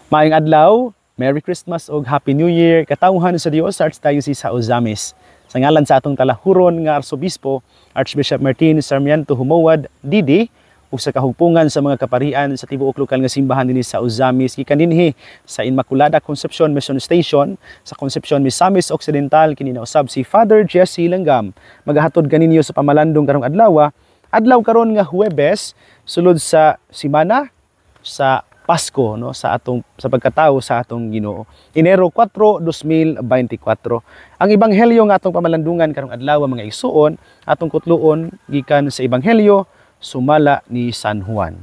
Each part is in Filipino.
Maayong adlaw, Merry Christmas o Happy New Year. Katawhan sa Dios sa Archdiocese sa Ozamis. Sa ngalan sa atong talahuron nga Arsobispo, Archbishop Martin Sarmiento Humawad Didi, ug sa kahugpungan sa mga kaparian sa tibuok lokal nga simbahan dinhi sa Ozamis, gikan dinhi sa Immaculada Concepcion Mission Station sa Concepcion, Misamis Occidental, kini nausab si Father Jesse Langgam. Magahatod kaninyo sa pamalandong karong adlaw karon nga Huwebes, sulod sa simana sa Pasko, no, sa pagkatao sa atong Ginoo. Enero 4, 2024. Ang ebanghelyo nga atong pamalandungan karong adlaw mga igsuon, atong kutluon gikan sa ebanghelyo sumala ni San Juan.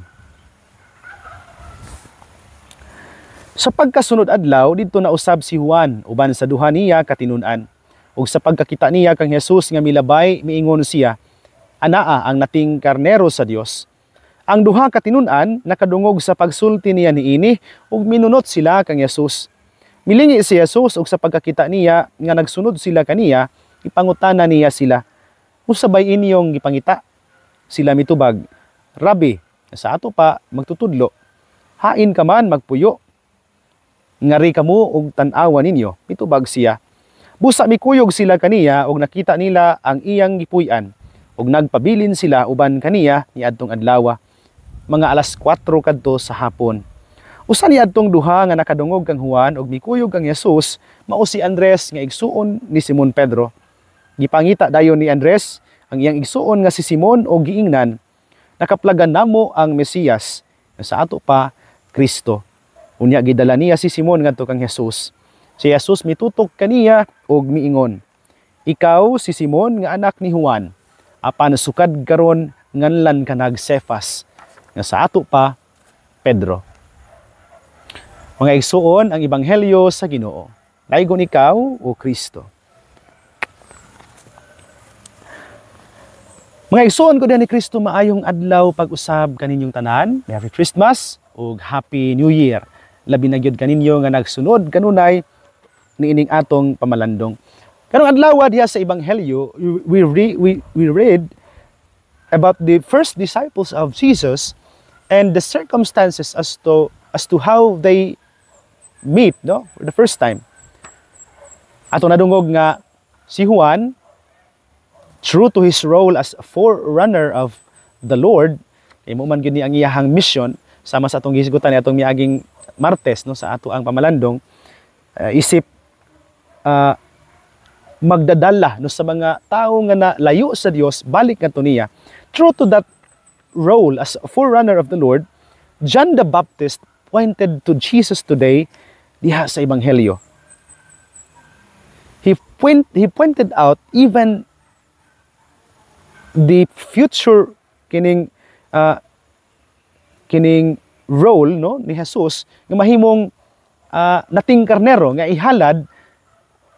Sa pagkasunod adlaw didto nausab si Juan uban sa duha niya katinun-an. Ug sa pagkakita niya kang Hesus nga milabay, miingon siya, "Anaa ang nating karnero sa Dios." Ang duha katinun-an nakadungog sa pagsulti niya niini ug minunot sila kang Hesus. Milingi si Hesus ug sa pagkakita niya nga nagsunod sila kaniya, ipangutana niya sila, "Usabay inyong gipangita?" Sila mitubag, "Rabi, sa ato pa magtutudlo. Hain ka man magpuyo. Ngari kamo og tan-awan ninyo." Mitubag siya. Busa mikuyog sila kaniya ug nakita nila ang iyang gipuy-an ug nagpabilin sila uban kaniya niadtong adlaw. Mga alas 4 kadto sa hapon. Usa ni adtong duha nga nakadungog kang Juan ug mikuyog kang Hesus, mao si Andres nga igsuon ni Simon Pedro. Gipangita dayon ni Andres ang iyang igsuon nga si Simon og giingnan, "Nakaplagan namo ang Mesiyas, sa ato pa Kristo." Unya gidala niya si Simon ngadto kang Hesus. Si Hesus mitutok kaniya og miingon, "Ikaw si Simon nga anak ni Juan, apan sukad karon nganlan kanag Cefas, nga sa ato pa Pedro." Mga igsuon ang ebanghelyo sa Ginoo. Daygon ikaw o Kristo. Mga igsuon ko diyan ni Kristo, maayong adlaw pag-usab kaninyong tanan. Merry Christmas ug Happy New Year. Labi na gyud kaninyo nga nagsunod kanunay niining atong pamalandong. Karong adlaw diha sa ebanghelyo, we read about the first disciples of Jesus and the circumstances as to how they meet, no, for the first time. Ato nadungog nga si Juan, true to his role as a forerunner of the Lord, kay mo man gyud ni ang iyahang mission sama sa atong gisgutan ni atong miaging Martes, no, sa ato ang pamalandong, isip magdadala no sa mga tao nga nalayo sa Dios balik ngadto niya. True to that role as a forerunner of the Lord, John the Baptist pointed to Jesus today diha sa ebanghelyo. He pointed out even the future kining role, no, ni Jesus nga mahimong nating karnero nga ihalad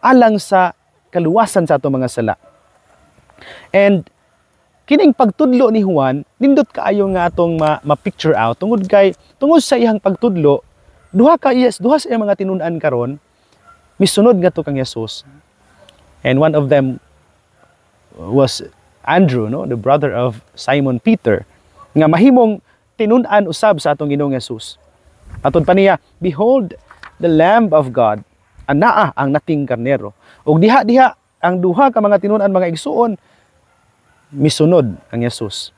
alang sa kaluwasan sa ato mga sala. And kining pagtudlo ni Juan, nindot kaayo nga atong ma-picture out tungod sa iyang pagtudlo, duha sa iyang mga tinun-an karon misunod nga to kang Hesus. And one of them was Andrew, no, the brother of Simon Peter, nga mahimong tinun-an usab sa atong Ginoong Hesus. Atod pa niya, "Behold the Lamb of God, anaa ang nating karnero." Ug diha ang duha ka mga tinun-an mga igsuon misunod ang Hesus.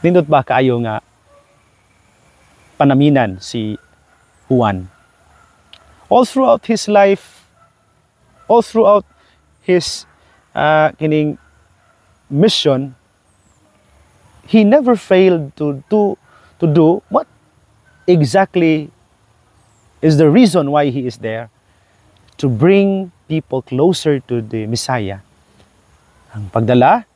Nindot ba kaayo nga panaminan si Juan? All throughout his life, all throughout his kining mission, he never failed to do what exactly is the reason why he is there, to bring people closer to the Messiah. Ang pagdala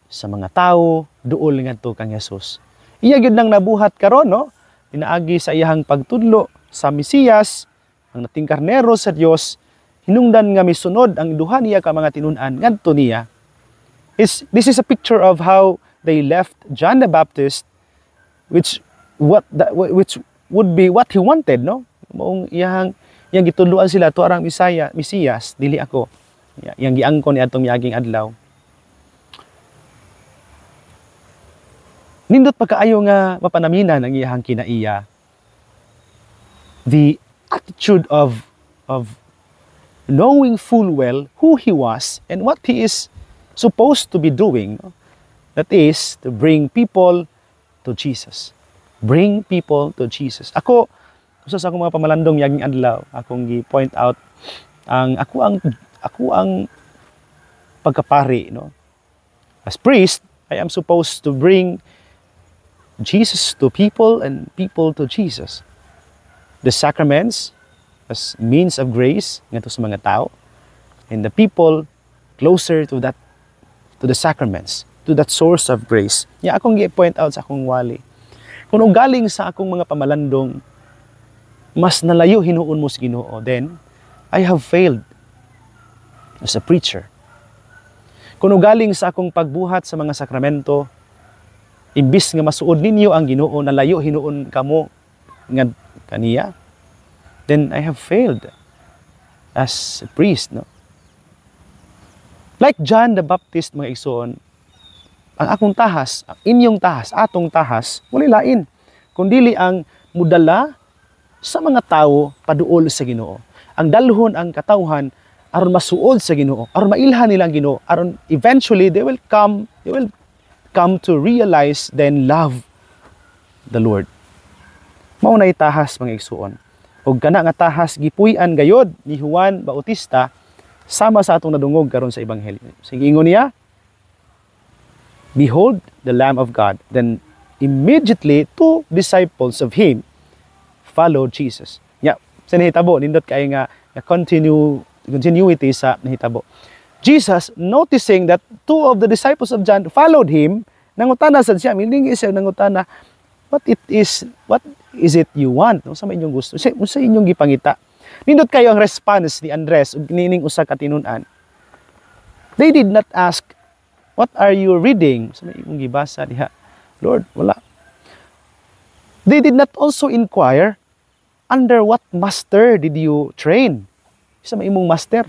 sa mga tao duol ngadto kang Hesus. Iya gyud nang nabuhat karon, no, pinaagi sa iyahang pagtudlo sa Mesiyas, ang nating karnero sa Dios, hinungdan nga misunod ang duha niya ka mga tinun-an ngadto niya. This is a picture of how they left John the Baptist, which would be what he wanted, no? Maong iyang gitudloan sila to arang Mesiyas, dili ako. Yang giangkon ni atong miaging adlaw. Nindot pa kaayo nga mapanaminan ang iyahang kinaiya. the attitude of knowing full well who he was and what he is supposed to be doing. That is, to bring people to Jesus. Bring people to Jesus. Ako, sa akong mga pamalandong yaging adlaw, akong gi-point out ako ang pagkapari, no? As priest, I am supposed to bring Jesus to people and people to Jesus. The sacraments as means of grace ngadto sa mga tao, and the people closer to the sacraments, to that source of grace. Akong gi-point out sa akong wali. Kung galing sa akong mga pamalandong mas nalayo hinuon mo sa Ginoo, then I have failed as a preacher. Kung galing sa akong pagbuhat sa mga sakramento, imbis nga masuod ninyo ang Ginoo, nalayo hinuon kamo nga kaniya, then I have failed as a priest, no? Like John the Baptist, mga igsoon, ang akong tahas, ang inyong tahas, atong tahas, wala lain, kundili ang mudala sa mga tao paduol sa Ginoo. Ang dalhon ang katawhan aron masuod sa Ginoo, aron mailhan nila ang Ginoo, aron eventually they will come to realize then love the Lord. Mao nay tahas, mga igsoon. Ug kana nga tahas gipuy-an gayod ni Juan Bautista sama sa atong nadungog karon sa ebanghelyo. Sige ingon niya, "Behold the Lamb of God." Then immediately two disciples of him followed Jesus. Sa nahitabo nindot kay nga continuity sa nahitabo. Jesus, noticing that two of the disciples of John followed him, nangutana sad siya, miling siya nangutana, what is it you want? Unsa may inyong gusto? Unsa inyong gipangita? Nindot kayo ang response ni Andres ug nining usa ka tinun-an. They did not ask, "What are you reading?" Sa may imong gibasa diha. Lord, wala. They did not also inquire, "Under what master did you train?" Sa may imong master.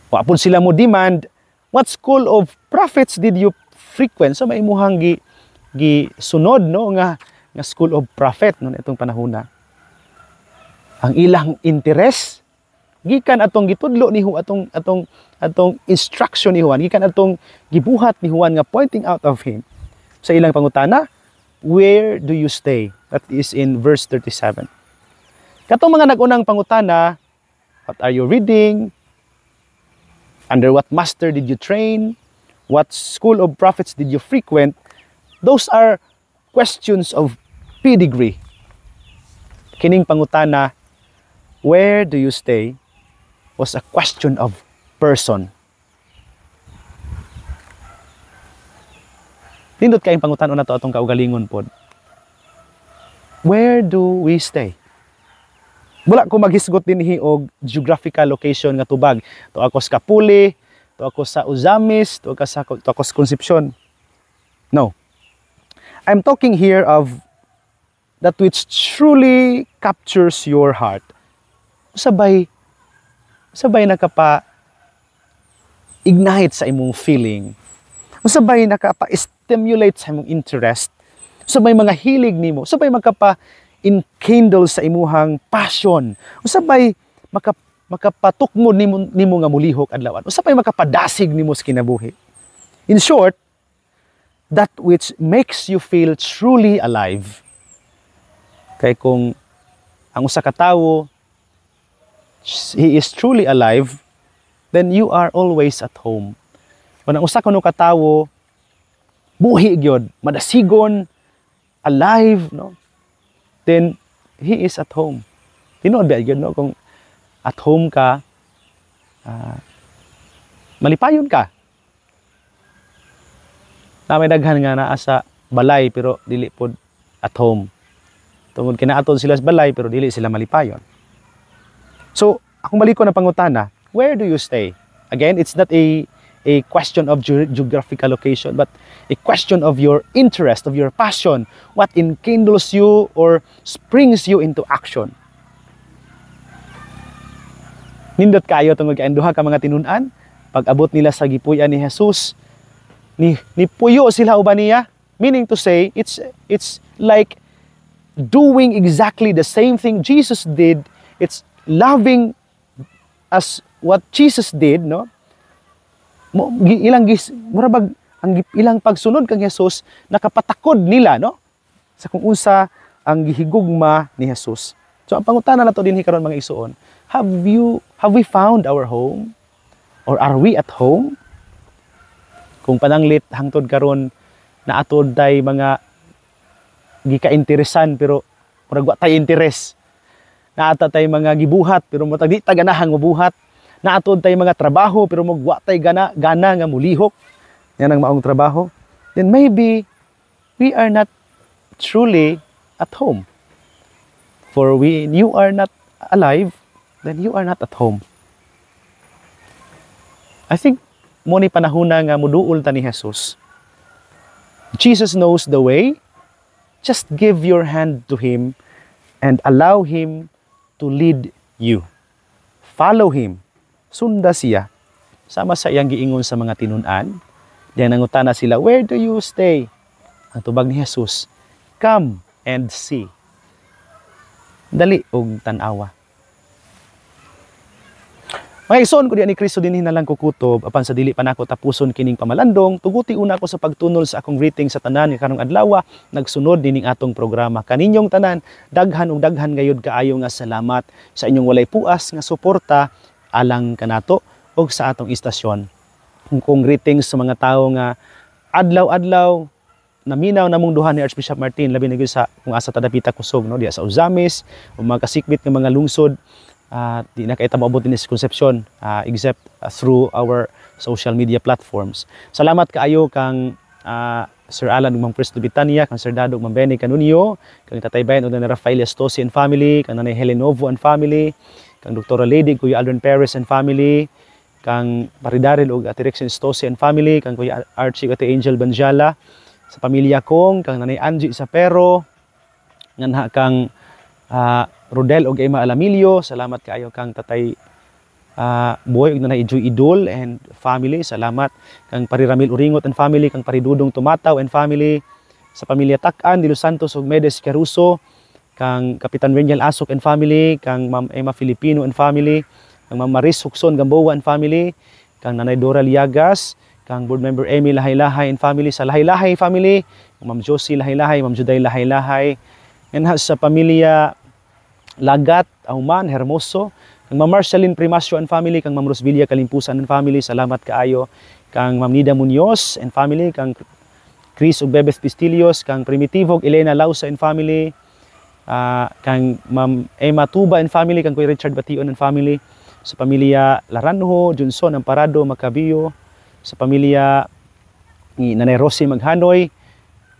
Wapon sila mo demand, "What school of prophets did you frequent?" Sa may imuhang sunod, no, nga school of prophet no itong panahona. Ang ilang interest gikan atong gitudlo ni Juan, atong instruction ni Juan, gikan atong gibuhat ni Juan nga pointing out of him. Sa ilang pangutana, "Where do you stay?" That is in verse 37. Katong mga nagunang pangutana, "What are you reading? Under what master did you train? What school of prophets did you frequent?" Those are questions of pedigree. Kining pangutana, "Where do you stay?" was a question of person. Nindot kayong pangutanon na to atong kaugalingon pod. Where do we stay? Wala ko maghisgot dinhi og geographical location nga tubag. To ako sa Kapuli, to ako sa Uzamis, to ako sa Concepcion. No. I'm talking here of that which truly captures your heart. Sabay nakapa-ignite sa imong feeling. Sabay nakapa-stimulate sa imong interest. Sabay mga hilig nimo. Sabay makapa-enkindle sa imuhang passion. Sabay makapatukmo nimo nga mulihok adlawan. Sabay makapadasig nimo sa kinabuhi. In short, that which makes you feel truly alive. Kay kung ang usa ka tawo, he is truly alive, then you are always at home. Kung ang usa kuno ka tawo, buhi gyud, madasigon, alive, no? Then he is at home. Tinuod ba gyud, no? Kung at home ka, malipayon ka. Namay daghan nga naa sa balay pero dili pod at home. Tungod kinaatod sila sa balay pero dili sila malipayon. So, akong baliko na pangutana, where do you stay? Again, it's not a question of geographical location, but a question of your interest, of your passion, what enkindles you or springs you into action. Nindot kayo tungod kay duha ka mga tinun-an, pag abot nila sa gipuy-an ni Jesus, ni puyo sila uban niya, meaning to say it's like doing exactly the same thing Jesus did. It's loving as what Jesus did, no? Ilang murabag ang ilang pagsunod kang Jesus nakapatakod nila, no? Sa kung unsa ang gihigugma ni Jesus. So ang pangutana nato dinhi karon mga igsoon, have we found our home? Or are we at home? Kung pananglit hangtod karon na atod tay mga gika-interesan pero murag wa tay interes. Naata tay mga gibuhat pero murag di ta ganahang mabuhat. Naatod tay mga trabaho pero wa tay gana nga mulihok. Yan ang maong trabaho. Then maybe we are not truly at home. For when you are not alive, then you are not at home. I think mo ni panahona nga moduol ta ni Jesus. Jesus knows the way. Just give your hand to Him and allow Him to lead you. Follow Him. Sunda siya. Sama sa iyang giingon sa mga tinun-an. Diyan nangutana sila, where do you stay? Ang tubag ni Jesus, come and see. Dali og tan-awa. Mga igsoon ko diyan ni Kristo dinhi na lang kukutob apan sa dili pa nako tapuson kining pamalandong tuguti una ko sa pagtunol sa akong greeting sa tanan karong adlaw nagsunod dining atong programa kaninyong tanan daghan ug daghan gayud kaayo nga salamat sa inyong walay puas nga suporta alang kanato og sa atong istasyon. Kung greetings sa mga tawo nga adlaw-adlaw naminaw namong duha ni Archbishop Martin labi na gyud sa kung asa tadapita kusog no diya sa Uzamis o mga kasikbit nga mga lungsod di na kaita maabot din sa Concepcion except through our social media platforms. Salamat kaayo kang Sir Alan ug Mang Presto Bitania, kang Sir Dado ug Mang Benny Canunio, kang Tatay Bayan ug Nanay Rafael Estosi and family, kang Nanay Helen Novo and family, kang Dr. Lady Kuya Aldrin Perez and family, kang Paridaril ug Ate Rexen Estosi and family, kang Kuya Archie ug Ate Angel Banjala, sa pamilya kong, kang Nanay Angie Sapero, nganha kang Rodel ug Emma Alamilio, salamat kaayo kang Tatay Boy ug Nanay Joy Idol and family, salamat kang Pariramil Uringot and family, kang Paridudong Tumataw and family, sa pamilya Tak-an de Los Santos ug Medes Caruso, kang Kapitan Reniel Asok and family, kang Ma'am Emma Filipino and family, kang Ma'am Maris Hukson Gamboa and family, kang Nanay Dora Liagas, kang board member Amy Lahay-Lahay and family, sa Lahay-Lahay family, kang Ma'am Josie Lahay-Lahay, Ma'am Juday Lahay-Lahay, and sa pamilya Lagat, Auman, Hermoso, kang Ma'am Marceline Primasio and family, kang Ma'am Rosvilla Kalimpusan and family, salamat kaayo, kang Ma'am Nida Munoz and family, kang Chris ug Bebeth Pistilios, kang Primitivo ug Elena Lausa and family, kang Ma'am Emma Tuba and family, kang Kuya Richard Bation and family, sa pamilya Laranjo, Junson Amparado, Macabio, sa pamilya ni Nanay Rosie Maghanoy,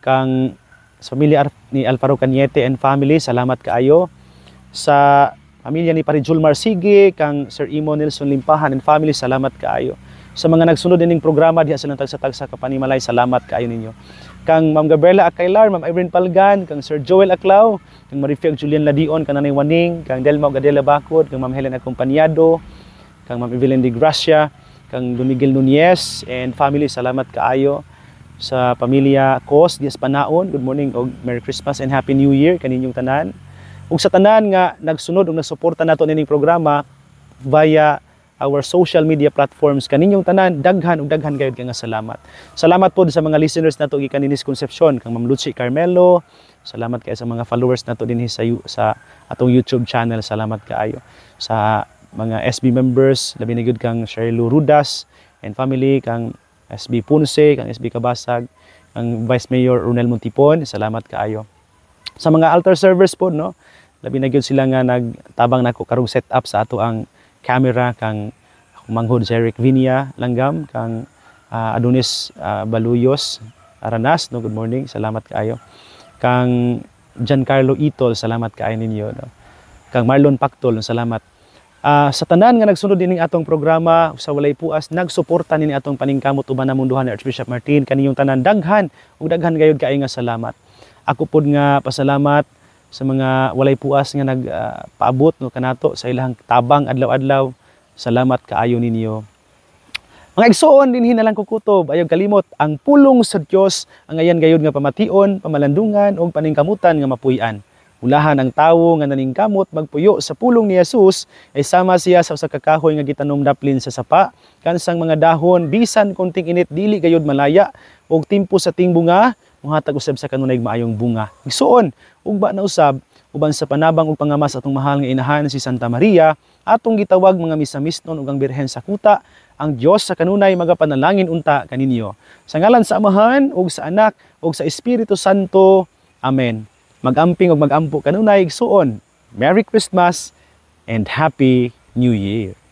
kang sa pamilya ni Alvaro Cañete and family, salamat kaayo. Sa pamilya ni Pari Julmar Sige, kang Sir Imo Nelson Limpahan and family, salamat kaayo. Sa mga nagsunod dining programa diha sa tagsa-tagsa kapanimalay, salamat kaayo ninyo. Kang Ma'am Gabriela Akailar, Ma'am Irene Palgan, kang Sir Joel Aclao, kang Marifiag Julian Ladion, kang Nanay Waning, kang Delma Gadela Bacod, kang Ma'am Helen Acompañado, kang Ma'am Evelyn de Gracia, kang Don Miguel Nunez and family, salamat kaayo. Sa pamilya Cos Diaz Panaon, good morning og Merry Christmas and Happy New Year kaninyong tanan. Ug sa tanan nga nagsunod ug nagsuporta nato nining programa via our social media platforms kaninyong tanan, daghan ug daghan gayud nga salamat. Salamat pod sa mga listeners nato gikan dinhi sa Concepcion, kang Ma'am Lucy Carmelo, salamat kay sa mga followers nato dinhi sa atong YouTube channel, salamat kaayo. Sa mga SB members, labi na gyud kang Sherlo Rudas and family, kang SB Punse, kang SB Kabasag, kang Vice Mayor Ronel Montipon, salamat kaayo. Sa mga altar servers pod, no, labi na gyud sila nga nagtabang nako karong setup sa ato ang camera, kang Manghod Jeric Vinia Langgam, kang Adonis Baluyos Aranas, no, good morning, salamat kaayo. Kang Giancarlo Itol, salamat kaayo ninyo, no. Kang Marlon Pactol, salamat. Sa tanan nga nagsunod dining atong programa sa walay puas, nagsuporta nini atong paningkamot uban namong duha ni Archbishop Martin, kaninyong tanan daghan ug daghan gayud kaayo nga salamat. Ako pod nga pasalamat sa mga walay puas nga nagpaabot no kanato sa ilang tabang adlaw-adlaw. Salamat kaayo ninyo. Mga igsoon dinhi na lang kukutob, ayaw kalimot ang pulong sa Dios ang ayan gayud nga pamation, pamalandungan ug paningkamutan nga mapuy-an. Ulahan ang tawo nga naningkamot magpuyo sa pulong ni Jesus ay sama siya sa usa ka kahoy nga gitanom daplin sa sapa kansang mga dahon bisan konting init dili gayud malaya og timpo sa ting bunga muhatag usab sa kanunay maayong bunga. Igsuon ugba na usab uban sa panabang ug pangamas atong mahal nga inahan si Santa Maria atong gitawag mga misamisnon ug ang Birhen sa kuta ang Dios sa kanunay magapanalangin unta kaninyo. Sa ngalan sa Amahan ug sa Anak ug sa Espiritu Santo. Amen. Mag-amping ug mag-ampo kanunay igsuon. Merry Christmas and Happy New Year.